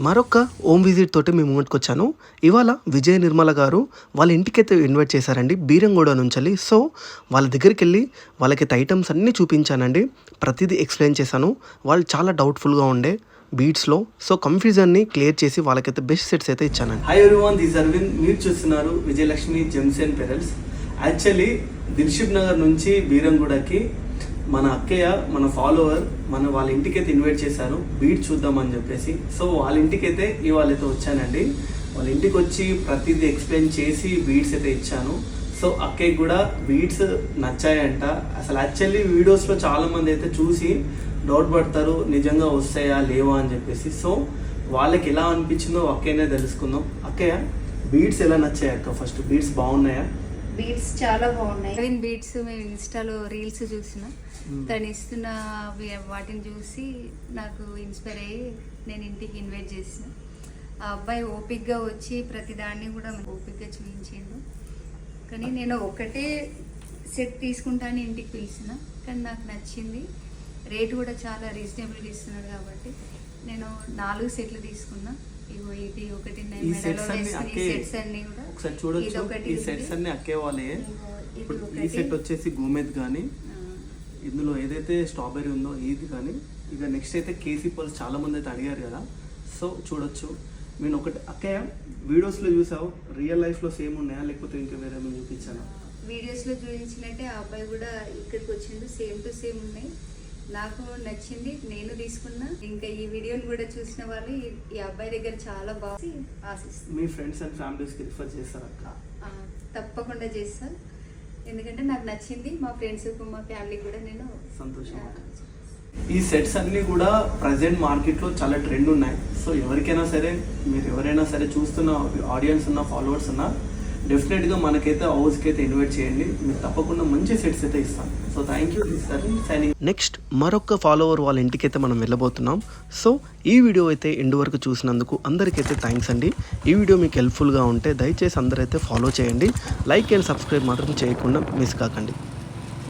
మరొక home visit తోటి మీ ముందుకు వచ్చాను. ఇవాళ విజయ నిర్మల గారు వాళ్ళ ఇంటికైతే ఇన్వైట్ చేశారండి బీరంగూడ నుంచి. సో వాళ్ళ దగ్గరికి వెళ్ళి వాళ్ళకైతే ఐటమ్స్ అన్నీ చూపించానండి. ప్రతిదీ ఎక్స్ప్లెయిన్ చేశాను. వాళ్ళు చాలా డౌట్ఫుల్గా ఉండే బీట్స్లో. సో కన్ఫ్యూజన్ని క్లియర్ చేసి వాళ్ళకైతే బెస్ట్ సెట్స్ అయితే ఇచ్చానండి. Hi everyone, this Aravind. మీరు చూస్తున్నారు Vijayalakshmi gems and pearls. Actually Dilsukh Nagar నుంచి బీరంగూడకి మన అక్కయ్య, మన ఫాలోవర్ వాళ్ళ ఇంటికైతే ఇన్వైట్ చేశారు బీట్ చూద్దామని చెప్పేసి. సో వాళ్ళ ఇంటికైతే ఇవాళైతే వచ్చానండి. వాళ్ళ ఇంటికి వచ్చి ప్రతిదీ ఎక్స్ప్లెయిన్ చేసి బీట్స్ అయితే ఇచ్చాను. సో అక్కయ్యకి కూడా బీట్స్ నచ్చాయంట. అసలు యాక్చువల్లీ వీడియోస్లో చాలామంది అయితే చూసి డౌట్ పడతారు నిజంగా వస్తాయా లేవా అని చెప్పేసి. సో వాళ్ళకి ఎలా అనిపించిందో అక్కయ్యనే తెలుసుకుందాం. అక్కయ్య, బీట్స్ ఎలా నచ్చాయి అక్క? ఫస్ట్ బీట్స్ బాగున్నాయా? బీట్స్ చాలా బాగున్నాయి. బీట్స్ మేము ఇన్స్టాలో రీల్స్ చూసిన, తను ఇస్తున్న వాటిని చూసి నాకు ఇన్స్పైర్ అయ్యి నేను ఇంటికి ఇన్వైట్ చేసిన. ఆ అబ్బాయి ఓపిక్గా వచ్చి ప్రతిదాన్ని కూడా ఓపిక్గా చూపించిండు. కానీ నేను ఒకటే సెట్ తీసుకుంటాను ఇంటికి పిలిచిన, కానీ నాకు నచ్చింది. రేటు కూడా చాలా రీజనబుల్గా ఇస్తున్నాడు కాబట్టి నేను 4 సెట్లు తీసుకున్నా. ఇగో ఇది ఒకటి సెట్స్ అన్ని కూడా ఒకసారి చూడొచ్చు. ఈ సెట్స్ అన్ని అక్కే వాళ్ళే. ఈ సెట్ వచ్చేసి గోమెద్ కానీ, ఇందులో ఏదైతే స్ట్రాబెర్రీ ఉందో ఇది కానీ, ఇక నెక్స్ట్ అయితే కేసీ పల్స్ చాలా మంది అయితే అడిగారు కదా. సో చూడొచ్చు. నేను ఒకటి అక్కయ్య వీడియోస్లో చూసావు, రియల్ లైఫ్లో సేమ్ ఉన్నాయా లేకపోతే ఇంకా వేరేమైనా చూపించాను? వీడియోస్లో చూపించినట్టే ఆ అబ్బాయి కూడా ఇక్కడికి వచ్చిండు, సేమ్ టు సేమ్ ఉన్నాయి. నాకు నచ్చింది, నేను తీసుకున్నా. ఇంకా ఈ వీడియోని కూడా చూసిన వాళ్ళు ఈ అబ్బాయి దగ్గర చాలా బాగా ఆశిస్తారు. మీ ఫ్రెండ్స్ అండ్ ఫ్యామిలీస్కి రిఫర్ చేస్తారు అక్క? తప్పకుండా చేస్తాను, ఎందుకంటే నాకు నచ్చింది. మా ఫ్రెండ్స్ మా ఫ్యామిలీకి కూడా నేను సంతోషం. ఈ సెట్స్ అన్నీ కూడా ప్రజెంట్ మార్కెట్లో చాలా ట్రెండ్ ఉన్నాయి. సో ఎవరికైనా సరే, మీరు ఎవరైనా సరే చూస్తున్న ఆడియన్స్ ఉన్న ఫాలోవర్స్ ఉన్న, డెఫినెట్గా మనకైతే హౌస్కి అయితే ఇన్వైట్ చేయండి. మీరు తప్పకుండా మంచి సెట్స్ అయితే ఇస్తాను. So thank you. నెక్స్ట్ మరొక ఫాలోవర్ వాళ్ళ ఇంటికైతే మనం వెళ్ళబోతున్నాం. సో ఈ వీడియో అయితే ఎండ్ వరకు చూసినందుకు అందరికైతే థ్యాంక్స్ అండి. ఈ వీడియో మీకు హెల్ప్ఫుల్గా ఉంటే దయచేసి అందరైతే ఫాలో చేయండి. లైక్ అండ్ సబ్స్క్రైబ్ మాత్రం చేయకుండా మిస్ కాకండి.